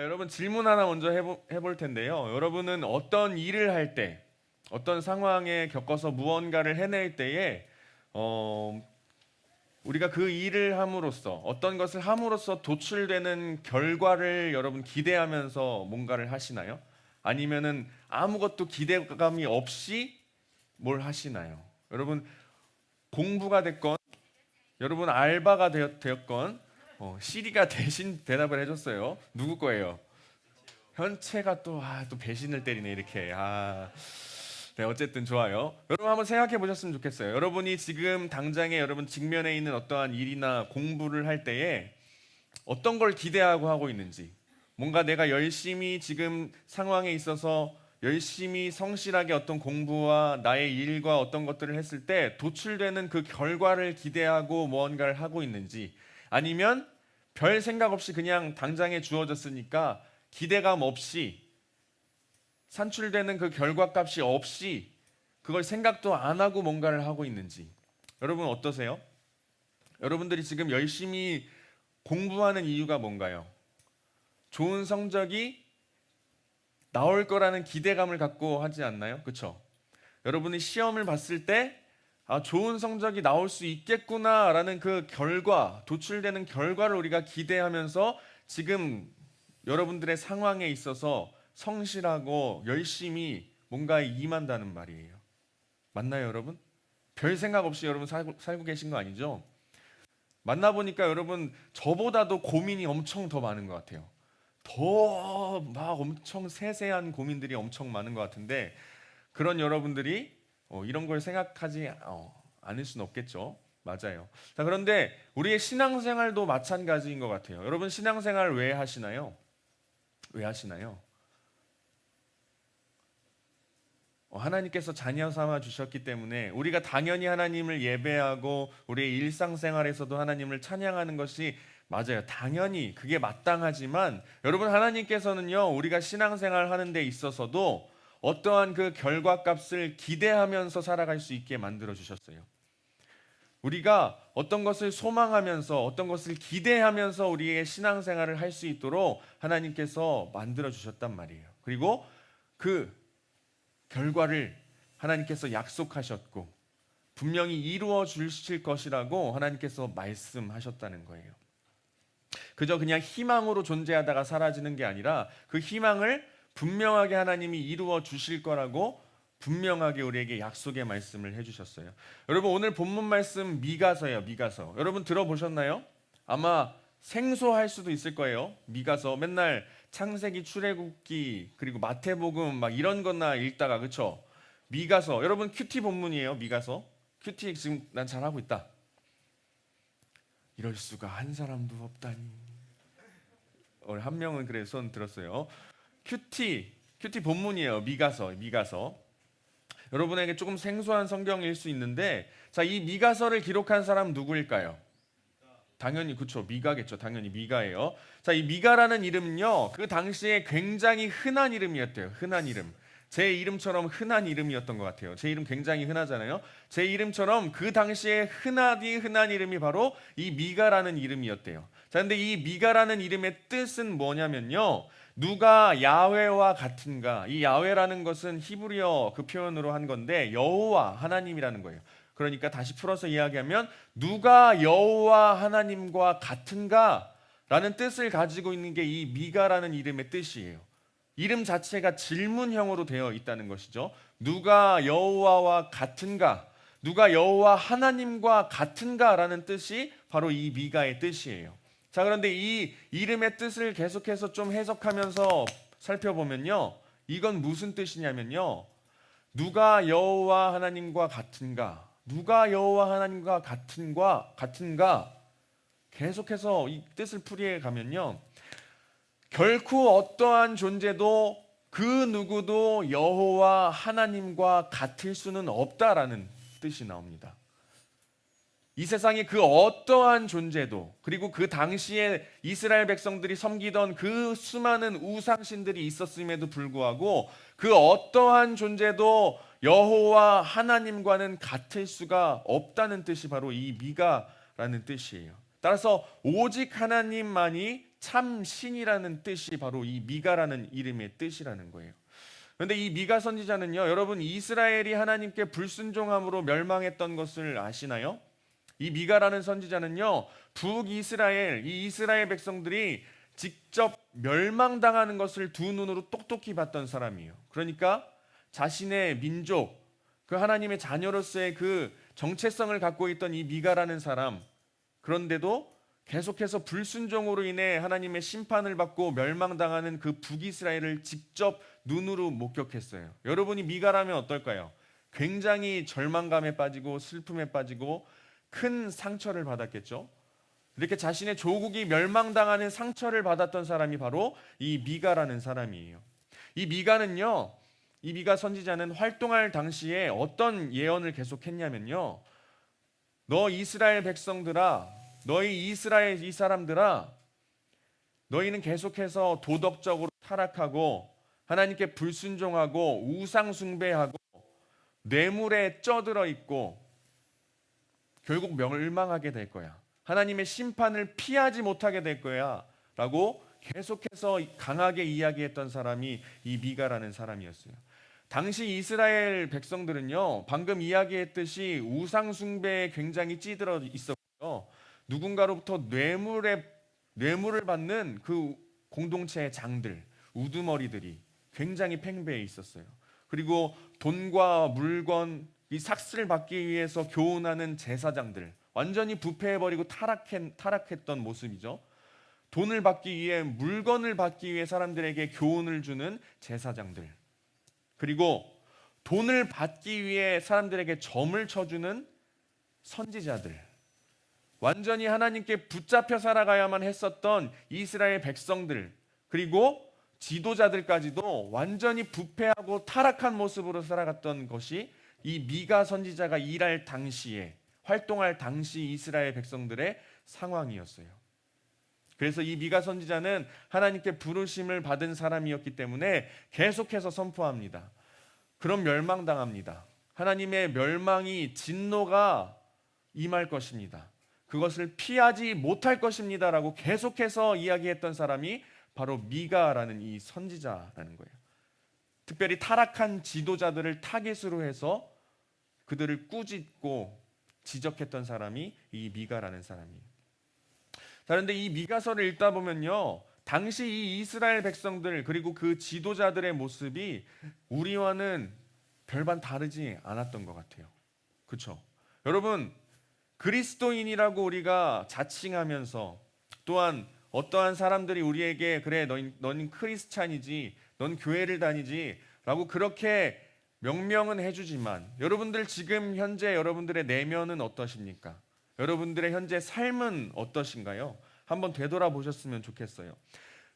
여러분 질문 하나 먼저 해볼 텐데요. 여러분은 어떤 일을 할 때, 어떤 상황에 겪어서 무언가를 해낼 때에 우리가 그 일을 함으로써 어떤 것을 함으로써 도출되는 결과를 여러분 기대하면서 뭔가를 하시나요? 아니면은 아무것도 기대감이 없이 뭘 하시나요? 여러분 공부가 됐건 여러분 알바가 되었건 시리가 대신 대답을 해줬어요. 누구 거예요? 현채가 또 배신을 때리네 이렇게. 네, 어쨌든 좋아요. 여러분 한번 생각해 보셨으면 좋겠어요. 여러분이 지금 당장에 여러분 직면에 있는 어떠한 일이나 공부를 할 때에 어떤 걸 기대하고 하고 있는지, 뭔가 내가 열심히 지금 상황에 있어서 열심히 성실하게 어떤 공부와 나의 일과 어떤 것들을 했을 때 도출되는 그 결과를 기대하고 무언가를 하고 있는지, 아니면 별 생각 없이 그냥 당장에 주어졌으니까 기대감 없이 산출되는 그 결과값이 없이 그걸 생각도 안 하고 뭔가를 하고 있는지. 여러분 어떠세요? 여러분들이 지금 열심히 공부하는 이유가 뭔가요? 좋은 성적이 나올 거라는 기대감을 갖고 하지 않나요? 그렇죠? 여러분이 시험을 봤을 때 좋은 성적이 나올 수 있겠구나라는 그 결과, 도출되는 결과를 우리가 기대하면서 지금 여러분들의 상황에 있어서 성실하고 열심히 뭔가에 임한다는 말이에요. 맞나요, 여러분? 별 생각 없이 여러분 살고 계신 거 아니죠? 만나보니까 여러분 저보다도 고민이 엄청 더 많은 것 같아요. 더 막 엄청 세세한 고민들이 엄청 많은 것 같은데 그런 여러분들이 이런 걸 생각하지 않을 수는 없겠죠. 맞아요. 자, 그런데 우리의 신앙생활도 마찬가지인 것 같아요. 여러분 신앙생활 왜 하시나요? 왜 하시나요? 하나님께서 자녀 삼아 주셨기 때문에 우리가 당연히 하나님을 예배하고 우리의 일상생활에서도 하나님을 찬양하는 것이 맞아요. 당연히 그게 마땅하지만 여러분 하나님께서는요 우리가 신앙생활 하는 데 있어서도 어떠한 그 결과값을 기대하면서 살아갈 수 있게 만들어 주셨어요. 우리가 어떤 것을 소망하면서 어떤 것을 기대하면서 우리의 신앙생활을 할 수 있도록 하나님께서 만들어 주셨단 말이에요. 그리고 그 결과를 하나님께서 약속하셨고 분명히 이루어 주실 것이라고 하나님께서 말씀하셨다는 거예요. 그저 그냥 희망으로 존재하다가 사라지는 게 아니라 그 희망을 분명하게 하나님이 이루어 주실 거라고 분명하게 우리에게 약속의 말씀을 해주셨어요. 여러분 오늘 본문 말씀 미가서예요. 미가서. 여러분 들어보셨나요? 아마 생소할 수도 있을 거예요. 미가서 맨날 창세기, 출애굽기 그리고 마태복음 막 이런 거나 읽다가 그쵸? 미가서 여러분 큐티 본문이에요. 미가서 큐티 지금 난 잘하고 있다. 이럴 수가 한 사람도 없다니. 오늘 한 명은 그래 손 들었어요. 큐티 본문이에요. 미가서. 여러분에게 조금 생소한 성경일 수 있는데 자, 이 미가서를 기록한 사람 누구일까요? 당연히 그쵸 미가겠죠. 당연히 미가예요. 자, 이 미가라는 이름은요 그 당시에 굉장히 흔한 이름이었대요. 흔한 이름. 제 이름처럼 흔한 이름이었던 것 같아요. 제 이름 굉장히 흔하잖아요. 제 이름처럼 그 당시에 흔한 이름이 바로 이 미가라는 이름이었대요. 자, 근데 이 미가라는 이름의 뜻은 뭐냐면요. 누가 야훼와 같은가. 이 야훼라는 것은 히브리어 그 표현으로 한 건데 여호와 하나님이라는 거예요. 그러니까 다시 풀어서 이야기하면 누가 여호와 하나님과 같은가 라는 뜻을 가지고 있는 게 이 미가라는 이름의 뜻이에요. 이름 자체가 질문형으로 되어 있다는 것이죠. 누가 여호와와 같은가? 누가 여호와 하나님과 같은가라는 뜻이 바로 이 미가의 뜻이에요. 자, 그런데 이 이름의 뜻을 계속해서 좀 해석하면서 살펴보면요. 이건 무슨 뜻이냐면요. 누가 여호와 하나님과 같은가? 누가 여호와 하나님과 같은가? 계속해서 이 뜻을 풀이해 가면요. 결코 어떠한 존재도 그 누구도 여호와 하나님과 같을 수는 없다라는 뜻이 나옵니다. 이 세상에 그 어떠한 존재도 그리고 그 당시에 이스라엘 백성들이 섬기던 그 수많은 우상신들이 있었음에도 불구하고 그 어떠한 존재도 여호와 하나님과는 같을 수가 없다는 뜻이 바로 이 미가라는 뜻이에요. 따라서 오직 하나님만이 참 신이라는 뜻이 바로 이 미가라는 이름의 뜻이라는 거예요. 그런데 이 미가 선지자는요, 여러분 이스라엘이 하나님께 불순종함으로 멸망했던 것을 아시나요? 이 미가라는 선지자는요, 북이스라엘, 이 이스라엘 백성들이 직접 멸망당하는 것을 두 눈으로 똑똑히 봤던 사람이에요. 그러니까 자신의 민족, 그 하나님의 자녀로서의 그 정체성을 갖고 있던 이 미가라는 사람, 그런데도 계속해서 불순종으로 인해 하나님의 심판을 받고 멸망당하는 그 북이스라엘을 직접 눈으로 목격했어요. 여러분이 미가라면 어떨까요? 굉장히 절망감에 빠지고 슬픔에 빠지고 큰 상처를 받았겠죠. 이렇게 자신의 조국이 멸망당하는 상처를 받았던 사람이 바로 이 미가라는 사람이에요. 이 미가는요, 이 미가 선지자는 활동할 당시에 어떤 예언을 계속했냐면요, 너 이스라엘 백성들아, 너희 이스라엘 이 사람들아, 너희는 계속해서 도덕적으로 타락하고 하나님께 불순종하고 우상 숭배하고 뇌물에 쩌들어 있고 결국 멸망하게 될 거야. 하나님의 심판을 피하지 못하게 될 거야 라고 계속해서 강하게 이야기했던 사람이 이 미가라는 사람이었어요. 당시 이스라엘 백성들은요, 방금 이야기했듯이 우상 숭배에 굉장히 찌들어 있었고요, 누군가로부터 뇌물을 받는 그 공동체의 장들, 우두머리들이 굉장히 팽배해 있었어요. 그리고 돈과 물건, 이 삭슬을 받기 위해서 교훈하는 제사장들, 완전히 부패해버리고 타락했던 모습이죠. 돈을 받기 위해, 물건을 받기 위해 사람들에게 교훈을 주는 제사장들, 그리고 돈을 받기 위해 사람들에게 점을 쳐주는 선지자들, 완전히 하나님께 붙잡혀 살아가야만 했었던 이스라엘 백성들, 그리고 지도자들까지도 완전히 부패하고 타락한 모습으로 살아갔던 것이 이 미가 선지자가 일할 당시에, 활동할 당시 이스라엘 백성들의 상황이었어요. 그래서 이 미가 선지자는 하나님께 부르심을 받은 사람이었기 때문에 계속해서 선포합니다. 그럼 멸망당합니다. 하나님의 멸망이, 진노가 임할 것입니다. 그것을 피하지 못할 것입니다 라고 계속해서 이야기했던 사람이 바로 미가라는 이 선지자라는 거예요. 특별히 타락한 지도자들을 타깃으로 해서 그들을 꾸짖고 지적했던 사람이 이 미가라는 사람이에요. 자, 그런데 이 미가서를 읽다 보면요, 당시 이 이스라엘 백성들 그리고 그 지도자들의 모습이 우리와는 별반 다르지 않았던 것 같아요. 그렇죠? 여러분, 그리스도인이라고 우리가 자칭하면서, 또한 어떠한 사람들이 우리에게 그래 넌 크리스찬이지, 넌 교회를 다니지 라고 그렇게 명명은 해주지만, 여러분들 지금 현재 여러분들의 내면은 어떠십니까? 여러분들의 현재 삶은 어떠신가요? 한번 되돌아보셨으면 좋겠어요.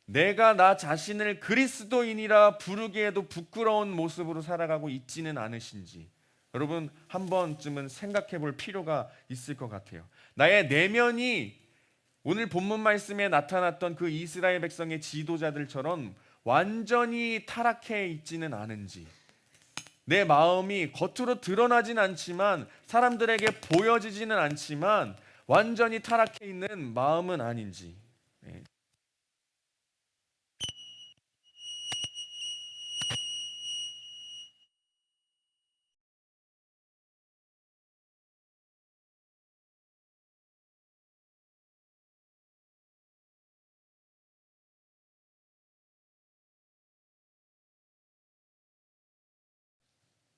내가 나 자신을 그리스도인이라 부르기에도 부끄러운 모습으로 살아가고 있지는 않으신지 여러분 한 번쯤은 생각해 볼 필요가 있을 것 같아요. 나의 내면이 오늘 본문 말씀에 나타났던 그 이스라엘 백성의 지도자들처럼 완전히 타락해 있지는 않은지, 내 마음이 겉으로 드러나진 않지만, 사람들에게 보여지지는 않지만 완전히 타락해 있는 마음은 아닌지. 네.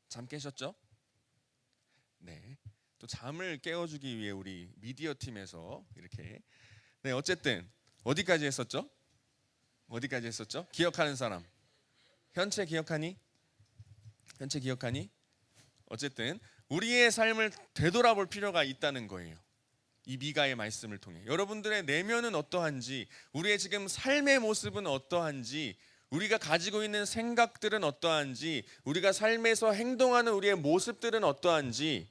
잠 깨셨죠? 네. 또 잠을 깨워주기 위해 우리 미디어 팀에서 이렇게, 네, 어쨌든 어디까지 했었죠? 어디까지 했었죠? 기억하는 사람. 현재 기억하니? 현재 기억하니? 어쨌든 우리의 삶을 되돌아볼 필요가 있다는 거예요. 이 미가의 말씀을 통해 여러분들의 내면은 어떠한지, 우리의 지금 삶의 모습은 어떠한지, 우리가 가지고 있는 생각들은 어떠한지, 우리가 삶에서 행동하는 우리의 모습들은 어떠한지,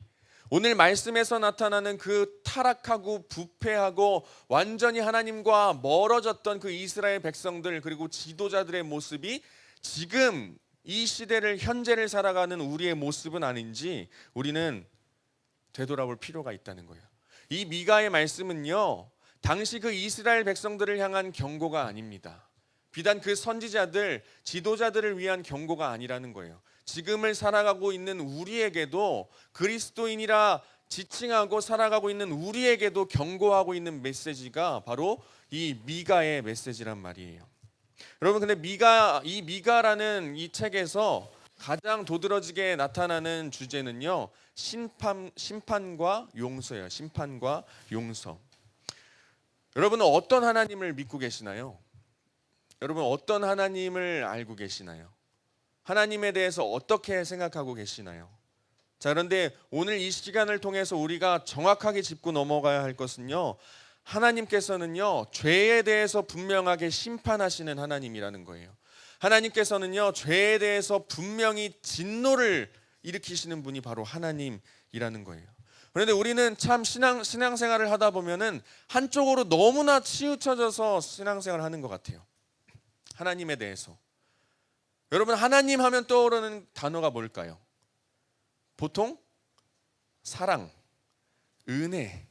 오늘 말씀에서 나타나는 그 타락하고 부패하고 완전히 하나님과 멀어졌던 그 이스라엘 백성들 그리고 지도자들의 모습이 지금 이 시대를, 현재를 살아가는 우리의 모습은 아닌지 우리는 되돌아볼 필요가 있다는 거예요. 이 미가의 말씀은요, 당시 그 이스라엘 백성들을 향한 경고가 아닙니다. 비단 그 선지자들, 지도자들을 위한 경고가 아니라는 거예요. 지금을 살아가고 있는 우리에게도, 그리스도인이라 지칭하고 살아가고 있는 우리에게도 경고하고 있는 메시지가 바로 이 미가의 메시지란 말이에요. 여러분, 근데 미가라는 이 책에서 가장 도드러지게 나타나는 주제는요, 심판과 용서예요. 심판과 용서. 여러분은 어떤 하나님을 믿고 계시나요? 여러분, 어떤 하나님을 알고 계시나요? 하나님에 대해서 어떻게 생각하고 계시나요? 자, 그런데 오늘 이 시간을 통해서 우리가 정확하게 짚고 넘어가야 할 것은요, 하나님께서는요, 죄에 대해서 분명하게 심판하시는 하나님이라는 거예요. 하나님께서는요, 죄에 대해서 분명히 진노를 일으키시는 분이 바로 하나님이라는 거예요. 그런데 우리는 참 신앙생활을 하다 보면은 한쪽으로 너무나 치우쳐져서 신앙생활을 하는 것 같아요. 하나님에 대해서. 여러분, 하나님 하면 떠오르는 단어가 뭘까요? 보통 사랑, 은혜,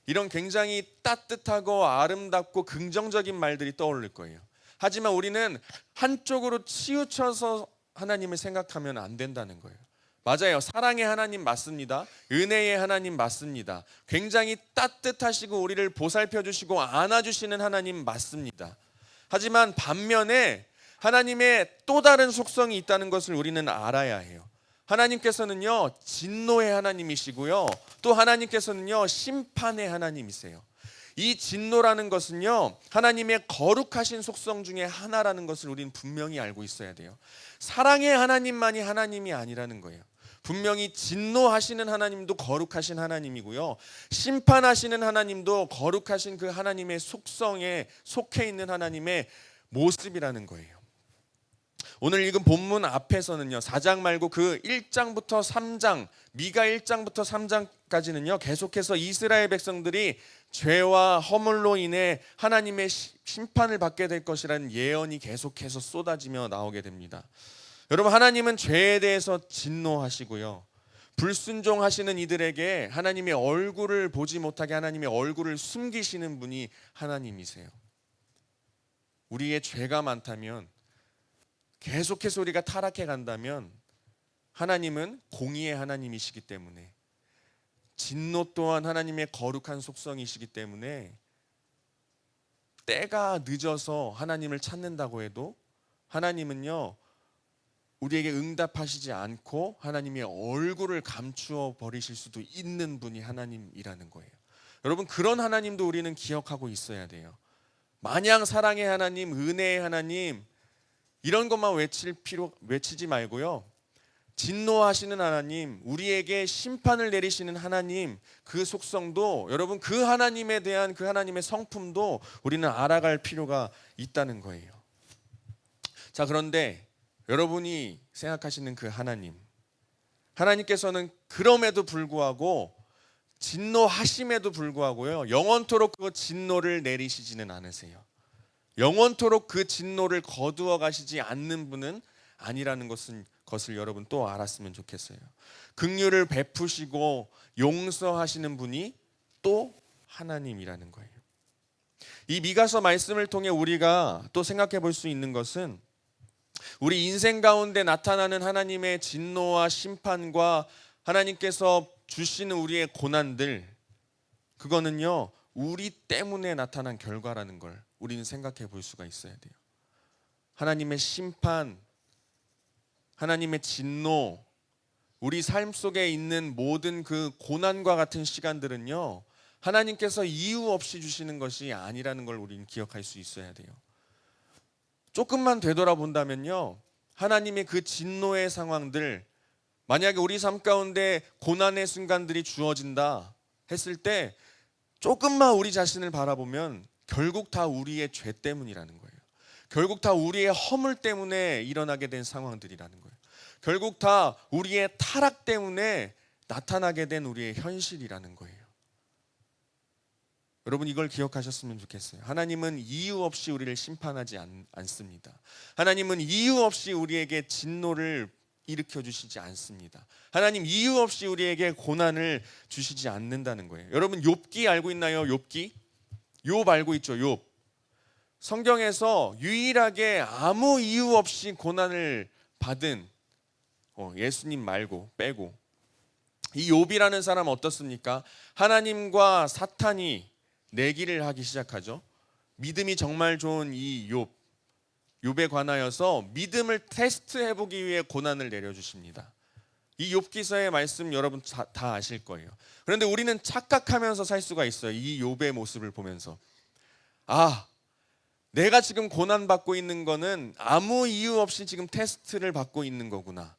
이런 굉장히 따뜻하고 아름답고 긍정적인 말들이 떠오를 거예요. 하지만 우리는 한쪽으로 치우쳐서 하나님을 생각하면 안 된다는 거예요. 맞아요. 사랑의 하나님 맞습니다. 은혜의 하나님 맞습니다. 굉장히 따뜻하시고 우리를 보살펴 주시고 안아주시는 하나님 맞습니다. 하지만 반면에 하나님의 또 다른 속성이 있다는 것을 우리는 알아야 해요. 하나님께서는요, 진노의 하나님이시고요, 또 하나님께서는요, 심판의 하나님이세요. 이 진노라는 것은요, 하나님의 거룩하신 속성 중에 하나라는 것을 우리는 분명히 알고 있어야 돼요. 사랑의 하나님만이 하나님이 아니라는 거예요. 분명히 진노하시는 하나님도 거룩하신 하나님이고요, 심판하시는 하나님도 거룩하신 그 하나님의 속성에 속해 있는 하나님의 모습이라는 거예요. 오늘 읽은 본문 앞에서는요, 4장 말고 그 1장부터 3장, 미가 1장부터 3장까지는요, 계속해서 이스라엘 백성들이 죄와 허물로 인해 하나님의 심판을 받게 될 것이라는 예언이 계속해서 쏟아지며 나오게 됩니다. 여러분, 하나님은 죄에 대해서 진노하시고요, 불순종하시는 이들에게 하나님의 얼굴을 보지 못하게 하나님의 얼굴을 숨기시는 분이 하나님이세요. 우리의 죄가 많다면, 계속해서 우리가 타락해 간다면 하나님은 공의의 하나님이시기 때문에, 진노 또한 하나님의 거룩한 속성이시기 때문에 때가 늦어서 하나님을 찾는다고 해도 하나님은요, 우리에게 응답하시지 않고 하나님의 얼굴을 감추어 버리실 수도 있는 분이 하나님이라는 거예요. 여러분, 그런 하나님도 우리는 기억하고 있어야 돼요. 마냥 사랑의 하나님, 은혜의 하나님, 이런 것만 외치지 말고요, 진노하시는 하나님, 우리에게 심판을 내리시는 하나님, 그 속성도, 여러분, 그 하나님에 대한 그 하나님의 성품도 우리는 알아갈 필요가 있다는 거예요. 자, 그런데 여러분이 생각하시는 그 하나님께서는 그럼에도 불구하고, 진노하심에도 불구하고요, 영원토록 그 진노를 내리시지는 않으세요. 영원토록 그 진노를 거두어 가시지 않는 분은 아니라는 것을 여러분 또 알았으면 좋겠어요. 긍휼을 베푸시고 용서하시는 분이 또 하나님이라는 거예요. 이 미가서 말씀을 통해 우리가 또 생각해 볼 수 있는 것은, 우리 인생 가운데 나타나는 하나님의 진노와 심판과 하나님께서 주시는 우리의 고난들, 그거는요, 우리 때문에 나타난 결과라는 걸 우리는 생각해 볼 수가 있어야 돼요. 하나님의 심판, 하나님의 진노, 우리 삶 속에 있는 모든 그 고난과 같은 시간들은요, 하나님께서 이유 없이 주시는 것이 아니라는 걸 우리는 기억할 수 있어야 돼요. 조금만 되돌아본다면요, 하나님의 그 진노의 상황들, 만약에 우리 삶 가운데 고난의 순간들이 주어진다 했을 때 조금만 우리 자신을 바라보면 결국 다 우리의 죄 때문이라는 거예요. 결국 다 우리의 허물 때문에 일어나게 된 상황들이라는 거예요. 결국 다 우리의 타락 때문에 나타나게 된 우리의 현실이라는 거예요. 여러분, 이걸 기억하셨으면 좋겠어요. 하나님은 이유 없이 우리를 심판하지 않습니다. 하나님은 이유 없이 우리에게 진노를 일으켜 주시지 않습니다. 하나님 이유 없이 우리에게 고난을 주시지 않는다는 거예요. 여러분, 욥기 알고 있나요? 욥기? 욥 알고 있죠? 욥. 성경에서 유일하게 아무 이유 없이 고난을 받은 예수님 말고 빼고 이 욥이라는 사람은 어떻습니까? 하나님과 사탄이 내기를 하기 시작하죠. 믿음이 정말 좋은 이 욥에 관하여서 믿음을 테스트해 보기 위해 고난을 내려주십니다. 이 욥기서의 말씀 여러분 다 아실 거예요. 그런데 우리는 착각하면서 살 수가 있어요. 이 욥의 모습을 보면서 내가 지금 고난받고 있는 거는 아무 이유 없이 지금 테스트를 받고 있는 거구나.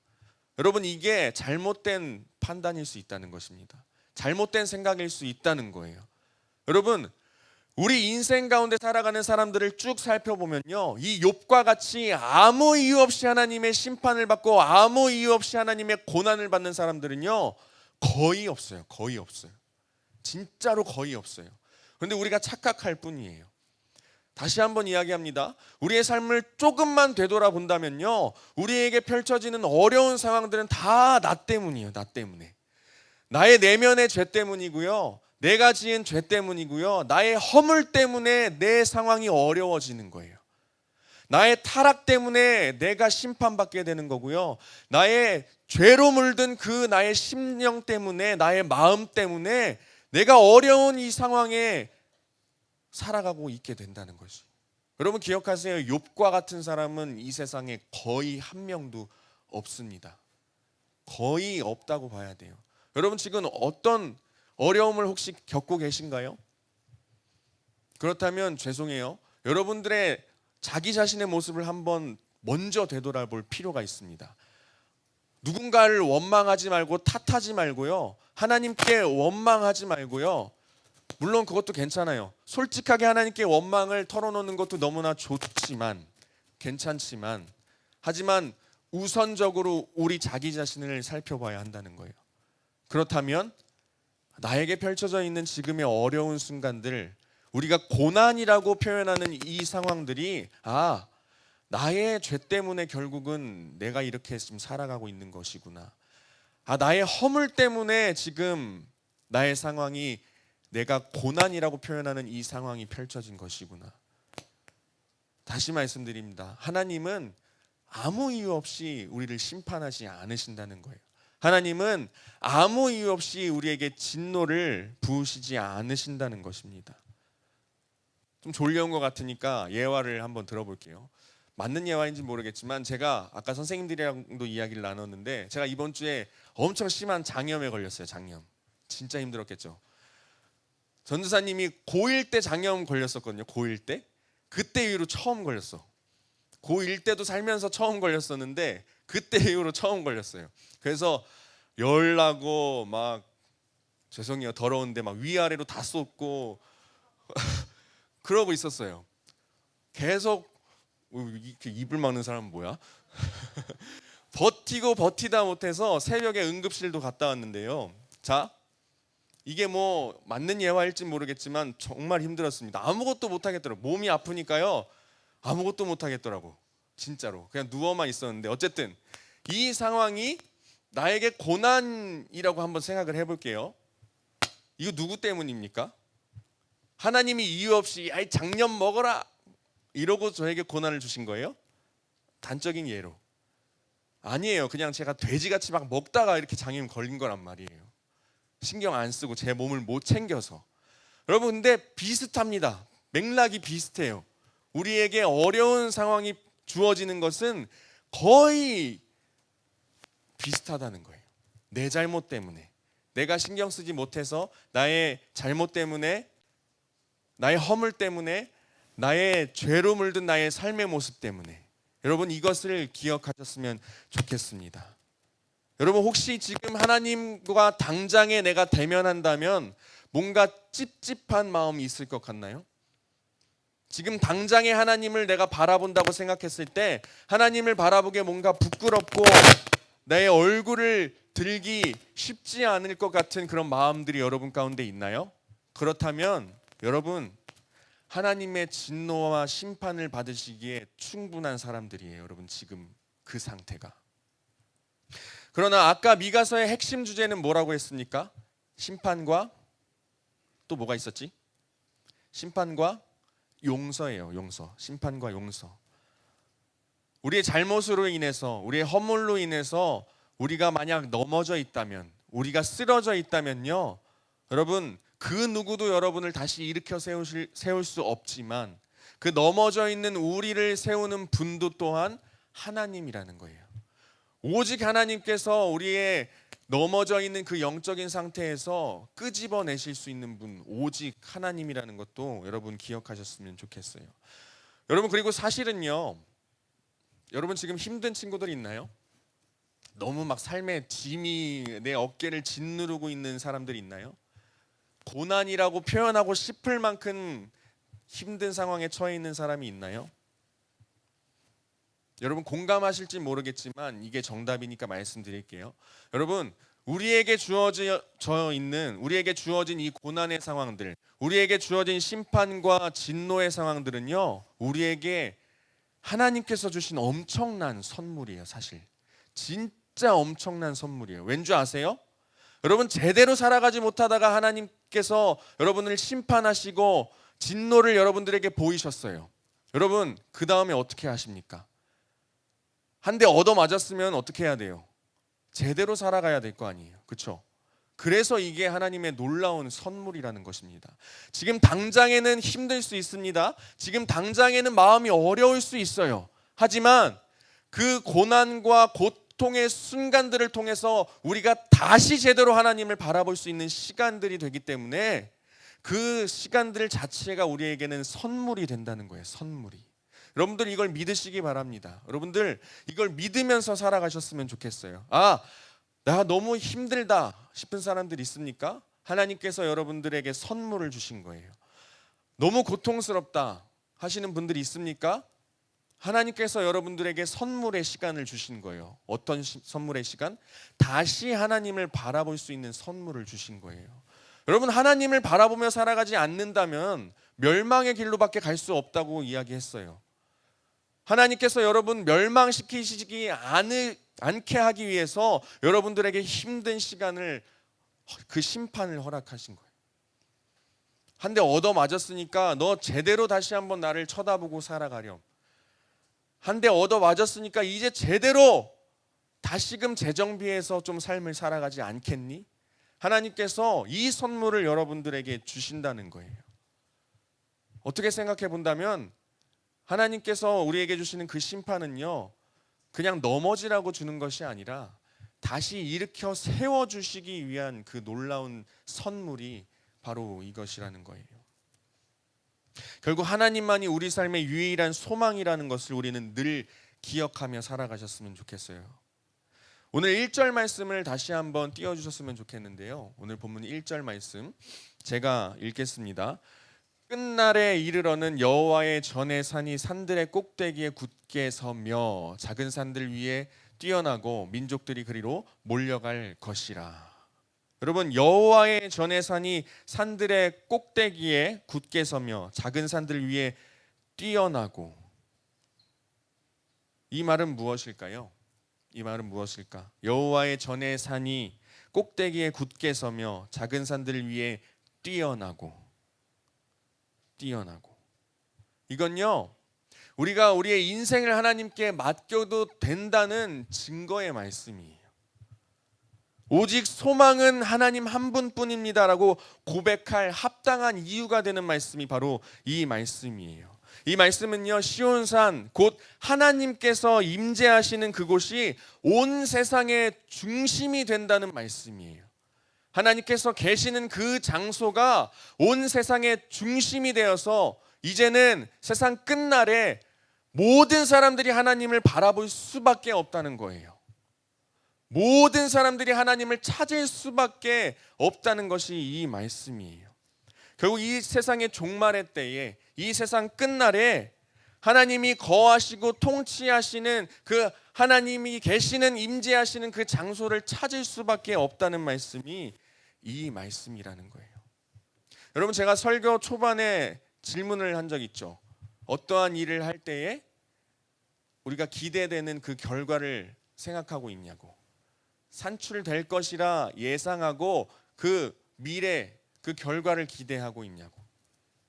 여러분, 이게 잘못된 판단일 수 있다는 것입니다. 잘못된 생각일 수 있다는 거예요. 여러분, 우리 인생 가운데 살아가는 사람들을 쭉 살펴보면요, 이 욥과 같이 아무 이유 없이 하나님의 심판을 받고 아무 이유 없이 하나님의 고난을 받는 사람들은요, 거의 없어요. 거의 없어요. 진짜로 거의 없어요. 그런데 우리가 착각할 뿐이에요. 다시 한번 이야기합니다. 우리의 삶을 조금만 되돌아본다면요, 우리에게 펼쳐지는 어려운 상황들은 다 나 때문이에요. 나 때문에. 나의 내면의 죄 때문이고요, 내가 지은 죄 때문이고요, 나의 허물 때문에 내 상황이 어려워지는 거예요. 나의 타락 때문에 내가 심판받게 되는 거고요, 나의 죄로 물든 그 나의 심령 때문에, 나의 마음 때문에 내가 어려운 이 상황에 살아가고 있게 된다는 것이. 여러분 기억하세요. 욥과 같은 사람은 이 세상에 거의 한 명도 없습니다. 거의 없다고 봐야 돼요. 여러분 지금 어떤 어려움을 혹시 겪고 계신가요? 그렇다면 죄송해요. 여러분들의 자기 자신의 모습을 한번 먼저 되돌아볼 필요가 있습니다. 누군가를 원망하지 말고 탓하지 말고요, 하나님께 원망하지 말고요, 물론 그것도 괜찮아요. 솔직하게 하나님께 원망을 털어놓는 것도 너무나 좋지만, 괜찮지만, 하지만 우선적으로 우리 자기 자신을 살펴봐야 한다는 거예요. 그렇다면 나에게 펼쳐져 있는 지금의 어려운 순간들, 우리가 고난이라고 표현하는 이 상황들이 나의 죄 때문에 결국은 내가 이렇게 지금 살아가고 있는 것이구나. 나의 허물 때문에 지금 나의 상황이, 내가 고난이라고 표현하는 이 상황이 펼쳐진 것이구나. 다시 말씀드립니다. 하나님은 아무 이유 없이 우리를 심판하지 않으신다는 거예요. 하나님은 아무 이유 없이 우리에게 진노를 부으시지 않으신다는 것입니다. 좀 졸려온 것 같으니까 예화를 한번 들어볼게요. 맞는 예화인지 모르겠지만 제가 아까 선생님들이랑도 이야기를 나눴는데, 제가 이번 주에 엄청 심한 장염에 걸렸어요. 장염. 진짜 힘들었겠죠. 전도사님이 고1 때 장염 걸렸었거든요. 고1 때. 그때 이후로 처음 걸렸어. 고1 때도 살면서 처음 걸렸었는데 그때 이후로 처음 걸렸어요. 그래서 열나고 막, 죄송해요, 더러운데 막 위아래로 다 쏟고 그러고 있었어요. 계속. 이렇게 입을 막는 사람은 뭐야? 버티고 버티다 못해서 새벽에 응급실도 갔다 왔는데요. 자, 이게 뭐 맞는 예화일지 모르겠지만 정말 힘들었습니다. 아무것도 못 하겠더라고. 몸이 아프니까요, 아무것도 못 하겠더라고. 진짜로 그냥 누워만 있었는데, 어쨌든 이 상황이 나에게 고난이라고 한번 생각을 해볼게요. 이거 누구 때문입니까? 하나님이 이유 없이 아이 장염 먹어라 이러고 저에게 고난을 주신 거예요? 단적인 예로. 아니에요. 그냥 제가 돼지같이 막 먹다가 이렇게 장염 걸린 거란 말이에요. 신경 안 쓰고 제 몸을 못 챙겨서. 여러분 근데 비슷합니다. 맥락이 비슷해요. 우리에게 어려운 상황이 주어지는 것은 거의 비슷하다는 거예요. 내 잘못 때문에, 내가 신경 쓰지 못해서, 나의 잘못 때문에, 나의 허물 때문에, 나의 죄로 물든 나의 삶의 모습 때문에. 여러분 이것을 기억하셨으면 좋겠습니다. 여러분 혹시 지금 하나님과 당장에 내가 대면한다면 뭔가 찝찝한 마음이 있을 것 같나요? 지금 당장에 하나님을 내가 바라본다고 생각했을 때 하나님을 바라보기에 뭔가 부끄럽고 내 얼굴을 들기 쉽지 않을 것 같은 그런 마음들이 여러분 가운데 있나요? 그렇다면 여러분 하나님의 진노와 심판을 받으시기에 충분한 사람들이에요. 여러분 지금 그 상태가. 그러나 아까 미가서의 핵심 주제는 뭐라고 했습니까? 심판과 또 뭐가 있었지? 심판과 용서예요. 용서. 심판과 용서. 우리의 잘못으로 인해서, 우리의 허물로 인해서 우리가 만약 넘어져 있다면, 우리가 쓰러져 있다면요, 여러분 그 누구도 여러분을 다시 일으켜 세울 수 없지만 그 넘어져 있는 우리를 세우는 분도 또한 하나님이라는 거예요. 오직 하나님께서 우리의 넘어져 있는 그 영적인 상태에서 끄집어내실 수 있는 분, 오직 하나님이라는 것도 여러분 기억하셨으면 좋겠어요. 여러분, 그리고 사실은요, 여러분 지금 힘든 친구들 있나요? 너무 막 삶의 짐이 내 어깨를 짓누르고 있는 사람들 있나요? 고난이라고 표현하고 싶을 만큼 힘든 상황에 처해 있는 사람이 있나요? 여러분 공감하실지 모르겠지만 이게 정답이니까 말씀드릴게요. 여러분, 우리에게 주어진 이 고난의 상황들, 우리에게 주어진 심판과 진노의 상황들은요, 우리에게 하나님께서 주신 엄청난 선물이에요. 사실 진짜 엄청난 선물이에요. 왠 줄 아세요? 여러분, 제대로 살아가지 못하다가 하나님께서 여러분을 심판하시고 진노를 여러분들에게 보이셨어요. 여러분, 그 다음에 어떻게 하십니까? 한 대 얻어맞았으면 어떻게 해야 돼요? 제대로 살아가야 될 거 아니에요. 그렇죠? 그래서 이게 하나님의 놀라운 선물이라는 것입니다. 지금 당장에는 힘들 수 있습니다. 지금 당장에는 마음이 어려울 수 있어요. 하지만 그 고난과 고통의 순간들을 통해서 우리가 다시 제대로 하나님을 바라볼 수 있는 시간들이 되기 때문에 그 시간들 자체가 우리에게는 선물이 된다는 거예요. 선물이. 여러분들 이걸 믿으시기 바랍니다. 여러분들 이걸 믿으면서 살아가셨으면 좋겠어요. 나 너무 힘들다 싶은 사람들 있습니까? 하나님께서 여러분들에게 선물을 주신 거예요. 너무 고통스럽다 하시는 분들이 있습니까? 하나님께서 여러분들에게 선물의 시간을 주신 거예요. 어떤 선물의 시간? 다시 하나님을 바라볼 수 있는 선물을 주신 거예요. 여러분, 하나님을 바라보며 살아가지 않는다면 멸망의 길로밖에 갈 수 없다고 이야기했어요. 하나님께서 여러분 멸망시키시지 않게 하기 위해서 여러분들에게 힘든 시간을, 그 심판을 허락하신 거예요. 한 대 얻어맞았으니까 너 제대로 다시 한번 나를 쳐다보고 살아가렴. 한 대 얻어맞았으니까 이제 제대로 다시금 재정비해서 좀 삶을 살아가지 않겠니? 하나님께서 이 선물을 여러분들에게 주신다는 거예요. 어떻게 생각해 본다면 하나님께서 우리에게 주시는 그 심판은요, 그냥 넘어지라고 주는 것이 아니라 다시 일으켜 세워주시기 위한 그 놀라운 선물이 바로 이것이라는 거예요. 결국 하나님만이 우리 삶의 유일한 소망이라는 것을 우리는 늘 기억하며 살아가셨으면 좋겠어요. 오늘 1절 말씀을 다시 한번 띄워주셨으면 좋겠는데요. 오늘 본문 1절 말씀 제가 읽겠습니다. 끝날에 이르러는 여호와의 전의 산이 산들의 꼭대기에 굳게 서며 작은 산들 위에 뛰어나고 민족들이 그리로 몰려갈 것이라. 여러분, 여호와의 전의 산이 산들의 꼭대기에 굳게 서며 작은 산들 위에 뛰어나고, 이 말은 무엇일까요? 이 말은 무엇일까? 여호와의 전의 산이 꼭대기에 굳게 서며 작은 산들 위에 뛰어나고. 이건요, 우리가 우리의 인생을 하나님께 맡겨도 된다는 증거의 말씀이에요. 오직 소망은 하나님 한 분뿐입니다라고 고백할 합당한 이유가 되는 말씀이 바로 이 말씀이에요. 이 말씀은요, 시온산, 곧 하나님께서 임재하시는 그곳이 온 세상의 중심이 된다는 말씀이에요. 하나님께서 계시는 그 장소가 온 세상의 중심이 되어서 이제는 세상 끝날에 모든 사람들이 하나님을 바라볼 수밖에 없다는 거예요. 모든 사람들이 하나님을 찾을 수밖에 없다는 것이 이 말씀이에요. 결국 이 세상의 종말의 때에, 이 세상 끝날에 하나님이 거하시고 통치하시는 그 하나님이 계시는, 임재하시는 그 장소를 찾을 수밖에 없다는 말씀이 이 말씀이라는 거예요. 여러분, 제가 설교 초반에 질문을 한 적 있죠. 어떠한 일을 할 때에 우리가 기대되는 그 결과를 생각하고 있냐고. 산출될 것이라 예상하고 그 미래, 그 결과를 기대하고 있냐고.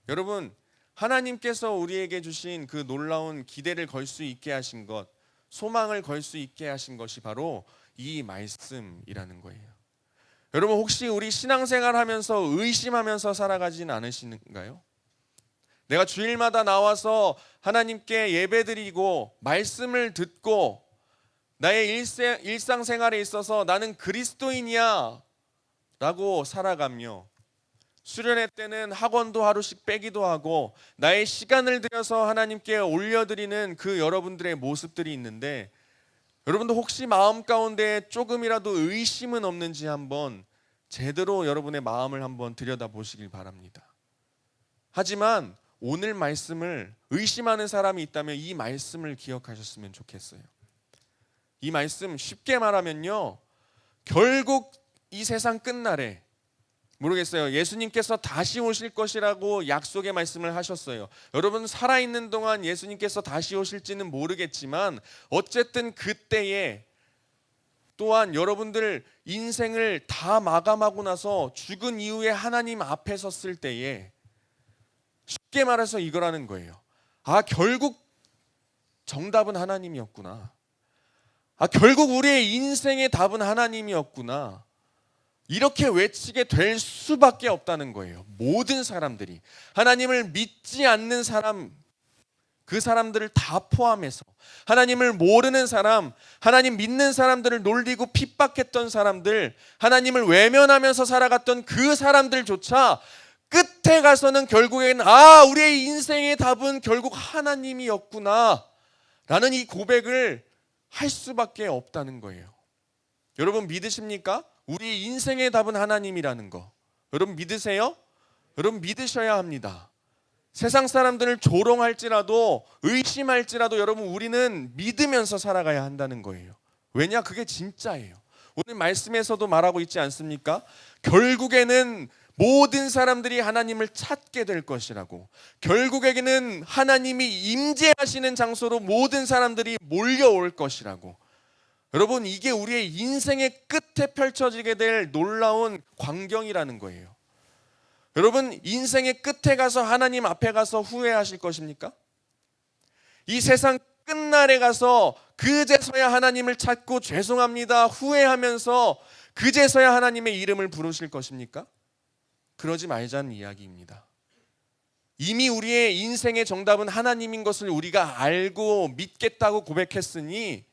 여러분, 하나님께서 우리에게 주신 그 놀라운 기대를 걸 수 있게 하신 것, 소망을 걸 수 있게 하신 것이 바로 이 말씀이라는 거예요. 여러분, 혹시 우리 신앙생활 하면서 의심하면서 살아가진 않으신가요? 내가 주일마다 나와서 하나님께 예배드리고 말씀을 듣고 나의 일상생활에 있어서 나는 그리스도인이야 라고 살아가며 수련회 때는 학원도 하루씩 빼기도 하고 나의 시간을 들여서 하나님께 올려드리는 그 여러분들의 모습들이 있는데, 여러분도 혹시 마음 가운데 조금이라도 의심은 없는지 한번 제대로 여러분의 마음을 한번 들여다보시길 바랍니다. 하지만 오늘 말씀을 의심하는 사람이 있다면 이 말씀을 기억하셨으면 좋겠어요. 이 말씀 쉽게 말하면요, 결국 이 세상 끝날에, 모르겠어요, 예수님께서 다시 오실 것이라고 약속의 말씀을 하셨어요. 여러분, 살아있는 동안 예수님께서 다시 오실지는 모르겠지만 어쨌든 그때에, 또한 여러분들 인생을 다 마감하고 나서 죽은 이후에 하나님 앞에 섰을 때에 쉽게 말해서 이거라는 거예요. 아, 결국 정답은 하나님이었구나. 아, 결국 우리의 인생의 답은 하나님이었구나. 이렇게 외치게 될 수밖에 없다는 거예요. 모든 사람들이 하나님을 믿지 않는 사람, 그 사람들을 다 포함해서, 하나님을 모르는 사람, 하나님 믿는 사람들을 놀리고 핍박했던 사람들, 하나님을 외면하면서 살아갔던 그 사람들조차 끝에 가서는 결국에는 우리의 인생의 답은 결국 하나님이었구나 라는 이 고백을 할 수밖에 없다는 거예요. 여러분, 믿으십니까? 우리 인생의 답은 하나님이라는 거. 여러분, 믿으세요? 여러분, 믿으셔야 합니다. 세상 사람들을 조롱할지라도 의심할지라도 여러분, 우리는 믿으면서 살아가야 한다는 거예요. 왜냐? 그게 진짜예요. 오늘 말씀에서도 말하고 있지 않습니까? 결국에는 모든 사람들이 하나님을 찾게 될 것이라고, 결국에는 하나님이 임재하시는 장소로 모든 사람들이 몰려올 것이라고. 여러분, 이게 우리의 인생의 끝에 펼쳐지게 될 놀라운 광경이라는 거예요. 여러분, 인생의 끝에 가서 하나님 앞에 가서 후회하실 것입니까? 이 세상 끝날에 가서 그제서야 하나님을 찾고 죄송합니다 후회하면서 그제서야 하나님의 이름을 부르실 것입니까? 그러지 말자는 이야기입니다. 이미 우리의 인생의 정답은 하나님인 것을 우리가 알고 믿겠다고 고백했으니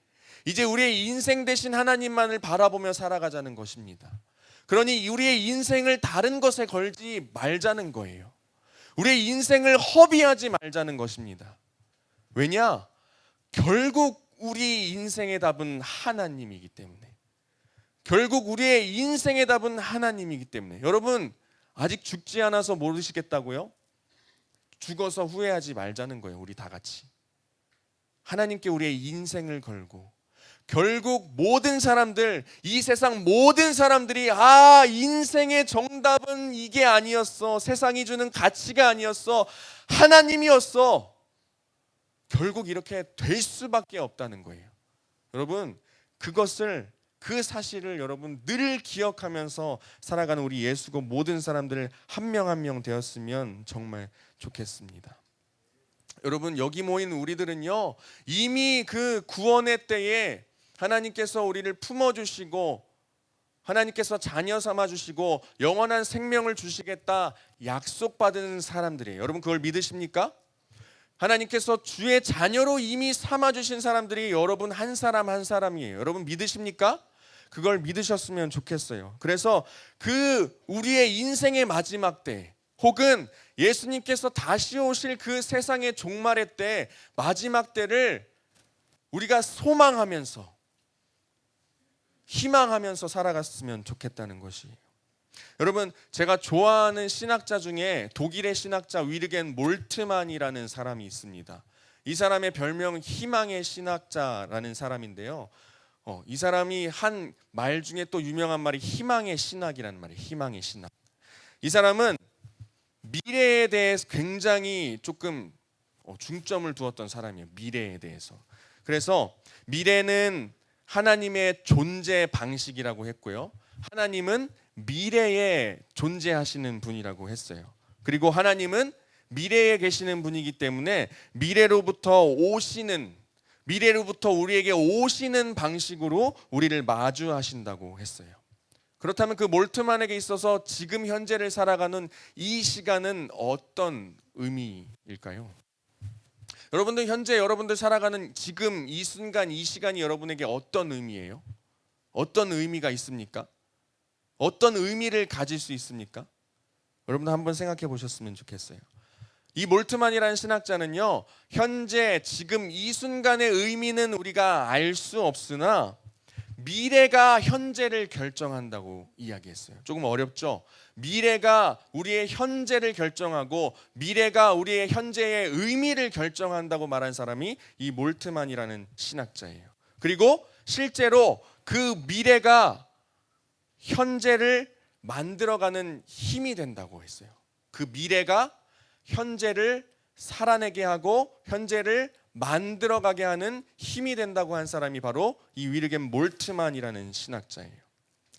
이제 우리의 인생 대신 하나님만을 바라보며 살아가자는 것입니다. 그러니 우리의 인생을 다른 것에 걸지 말자는 거예요. 우리의 인생을 허비하지 말자는 것입니다. 왜냐? 결국 우리 인생의 답은 하나님이기 때문에. 결국 우리의 인생의 답은 하나님이기 때문에. 여러분, 아직 죽지 않아서 모르시겠다고요? 죽어서 후회하지 말자는 거예요. 우리 다 같이 하나님께 우리의 인생을 걸고, 결국 모든 사람들, 이 세상 모든 사람들이 인생의 정답은 이게 아니었어, 세상이 주는 가치가 아니었어, 하나님이었어, 결국 이렇게 될 수밖에 없다는 거예요. 여러분, 그 사실을 여러분 늘 기억하면서 살아가는 우리 예수고 모든 사람들 한 명 한 명 되었으면 정말 좋겠습니다. 여러분, 여기 모인 우리들은요, 이미 그 구원의 때에 하나님께서 우리를 품어주시고 하나님께서 자녀 삼아주시고 영원한 생명을 주시겠다 약속받은 사람들이에요. 여러분, 그걸 믿으십니까? 하나님께서 주의 자녀로 이미 삼아주신 사람들이 여러분 한 사람 한 사람이에요. 여러분, 믿으십니까? 그걸 믿으셨으면 좋겠어요. 그래서 그 우리의 인생의 마지막 때, 혹은 예수님께서 다시 오실 그 세상의 종말의 때, 마지막 때를 우리가 소망하면서 희망하면서 살아갔으면 좋겠다는 것이에요. 여러분, 제가 좋아하는 신학자 중에 독일의 신학자 위르겐 몰트만이라는 사람이 있습니다. 이 사람의 별명 희망의 신학자라는 사람인데요, 이 사람이 한 말 중에 또 유명한 말이 희망의 신학이라는 말이에요. 희망의 신학. 이 사람은 미래에 대해서 굉장히 조금 중점을 두었던 사람이에요. 미래에 대해서. 그래서 미래는 하나님의 존재 방식이라고 했고요, 하나님은 미래에 존재하시는 분이라고 했어요. 그리고 하나님은 미래에 계시는 분이기 때문에 미래로부터 우리에게 오시는 방식으로 우리를 마주하신다고 했어요. 그렇다면 그 몰트만에게 있어서 지금 현재를 살아가는 이 시간은 어떤 의미일까요? 여러분들 현재 여러분들 살아가는 지금 이 순간 이 시간이 여러분에게 어떤 의미예요? 어떤 의미가 있습니까? 어떤 의미를 가질 수 있습니까? 여러분 한번 생각해 보셨으면 좋겠어요. 이 몰트만이라는 신학자는요, 현재 지금 이 순간의 의미는 우리가 알 수 없으나 미래가 현재를 결정한다고 이야기했어요. 조금 어렵죠? 미래가 우리의 현재를 결정하고 미래가 우리의 현재의 의미를 결정한다고 말한 사람이 이 몰트만이라는 신학자예요. 그리고 실제로 그 미래가 현재를 만들어가는 힘이 된다고 했어요. 그 미래가 현재를 살아내게 하고 현재를 만들어가게 하는 힘이 된다고 한 사람이 바로 이 위르겐 몰트만이라는 신학자예요.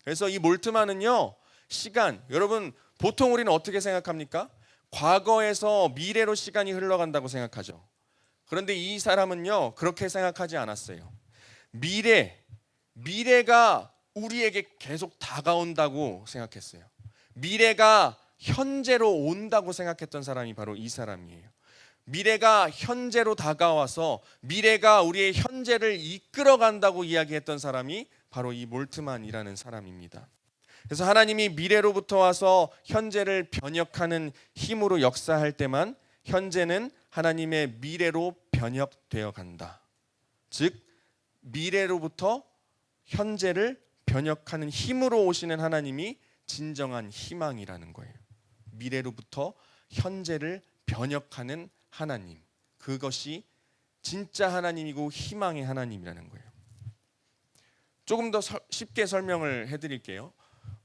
그래서 이 몰트만은요, 시간, 여러분 보통 우리는 어떻게 생각합니까? 과거에서 미래로 시간이 흘러간다고 생각하죠. 그런데 이 사람은요, 그렇게 생각하지 않았어요. 미래가 우리에게 계속 다가온다고 생각했어요. 미래가 현재로 온다고 생각했던 사람이 바로 이 사람이에요. 미래가 현재로 다가와서 미래가 우리의 현재를 이끌어간다고 이야기했던 사람이 바로 이 몰트만이라는 사람입니다. 그래서 하나님이 미래로부터 와서 현재를 변혁하는 힘으로 역사할 때만 현재는 하나님의 미래로 변혁되어 간다. 즉 미래로부터 현재를 변혁하는 힘으로 오시는 하나님이 진정한 희망이라는 거예요. 미래로부터 현재를 변혁하는 하나님, 그것이 진짜 하나님이고 희망의 하나님이라는 거예요. 조금 더 쉽게 설명을 해드릴게요.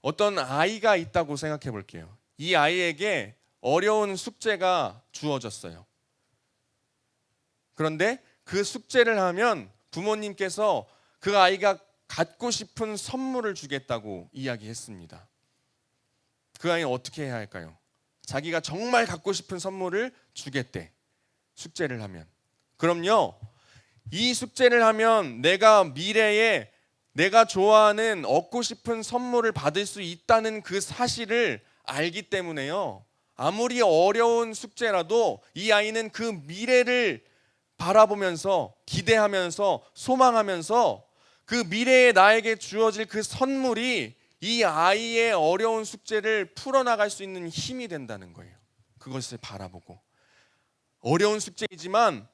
어떤 아이가 있다고 생각해 볼게요. 이 아이에게 어려운 숙제가 주어졌어요. 그런데 그 숙제를 하면 부모님께서 그 아이가 갖고 싶은 선물을 주겠다고 이야기했습니다. 그 아이는 어떻게 해야 할까요? 자기가 정말 갖고 싶은 선물을 주겠대. 숙제를 하면. 그럼요, 이 숙제를 하면 내가 미래에 내가 좋아하는 얻고 싶은 선물을 받을 수 있다는 그 사실을 알기 때문에요, 아무리 어려운 숙제라도 이 아이는 그 미래를 바라보면서 기대하면서 소망하면서 그 미래에 나에게 주어질 그 선물이 이 아이의 어려운 숙제를 풀어나갈 수 있는 힘이 된다는 거예요. 그것을 바라보고 어려운 숙제이지만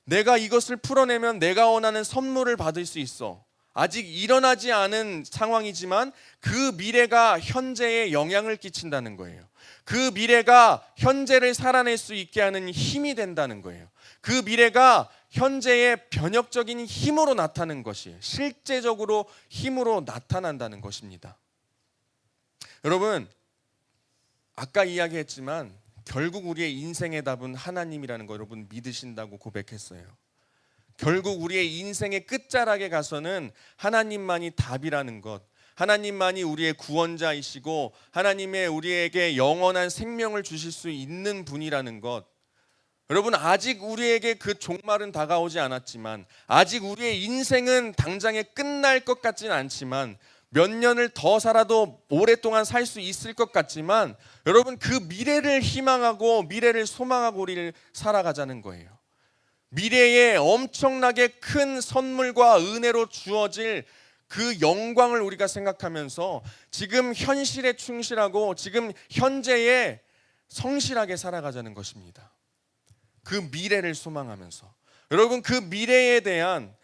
내가 이것을 풀어내면 내가 원하는 선물을 받을 수 있어. 아직 일어나지 않은 상황이지만 그 미래가 현재에 영향을 끼친다는 거예요. 그 미래가 현재를 살아낼 수 있게 하는 힘이 된다는 거예요. 그 미래가 현재의 변혁적인 힘으로 나타나는 것이에요. 실제적으로 힘으로 나타난다는 것입니다. 여러분, 아까 이야기했지만 결국 우리의 인생의 답은 하나님이라는 거 여러분 믿으신다고 고백했어요. 결국 우리의 인생의 끝자락에 가서는 하나님만이 답이라는 것, 하나님만이 우리의 구원자이시고 하나님의 우리에게 영원한 생명을 주실 수 있는 분이라는 것, 여러분 아직 우리에게 그 종말은 다가오지 않았지만, 아직 우리의 인생은 당장에 끝날 것 같지는 않지만, 몇 년을 더 살아도 오랫동안 살 수 있을 것 같지만, 여러분 그 미래를 희망하고 미래를 소망하고 우리를 살아가자는 거예요. 미래에 엄청나게 큰 선물과 은혜로 주어질 그 영광을 우리가 생각하면서 지금 현실에 충실하고 지금 현재에 성실하게 살아가자는 것입니다. 그 미래를 소망하면서, 여러분 그 미래에 대한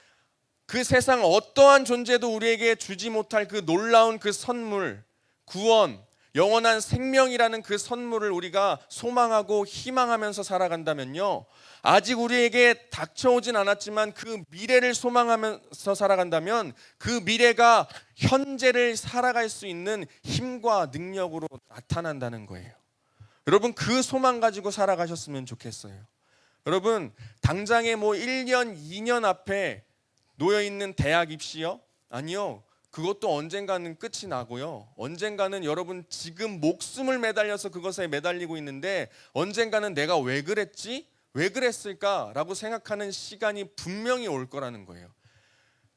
그 세상 어떠한 존재도 우리에게 주지 못할 그 놀라운 그 선물, 구원, 영원한 생명이라는 그 선물을 우리가 소망하고 희망하면서 살아간다면요, 아직 우리에게 닥쳐오진 않았지만 그 미래를 소망하면서 살아간다면 그 미래가 현재를 살아갈 수 있는 힘과 능력으로 나타난다는 거예요. 여러분 그 소망 가지고 살아가셨으면 좋겠어요. 여러분 당장에 1년, 2년 앞에 놓여있는 대학 입시요? 아니요. 그것도 언젠가는 끝이 나고요. 언젠가는 여러분 지금 목숨을 매달려서 그것에 매달리고 있는데 언젠가는 내가 왜 그랬지? 왜 그랬을까라고 생각하는 시간이 분명히 올 거라는 거예요.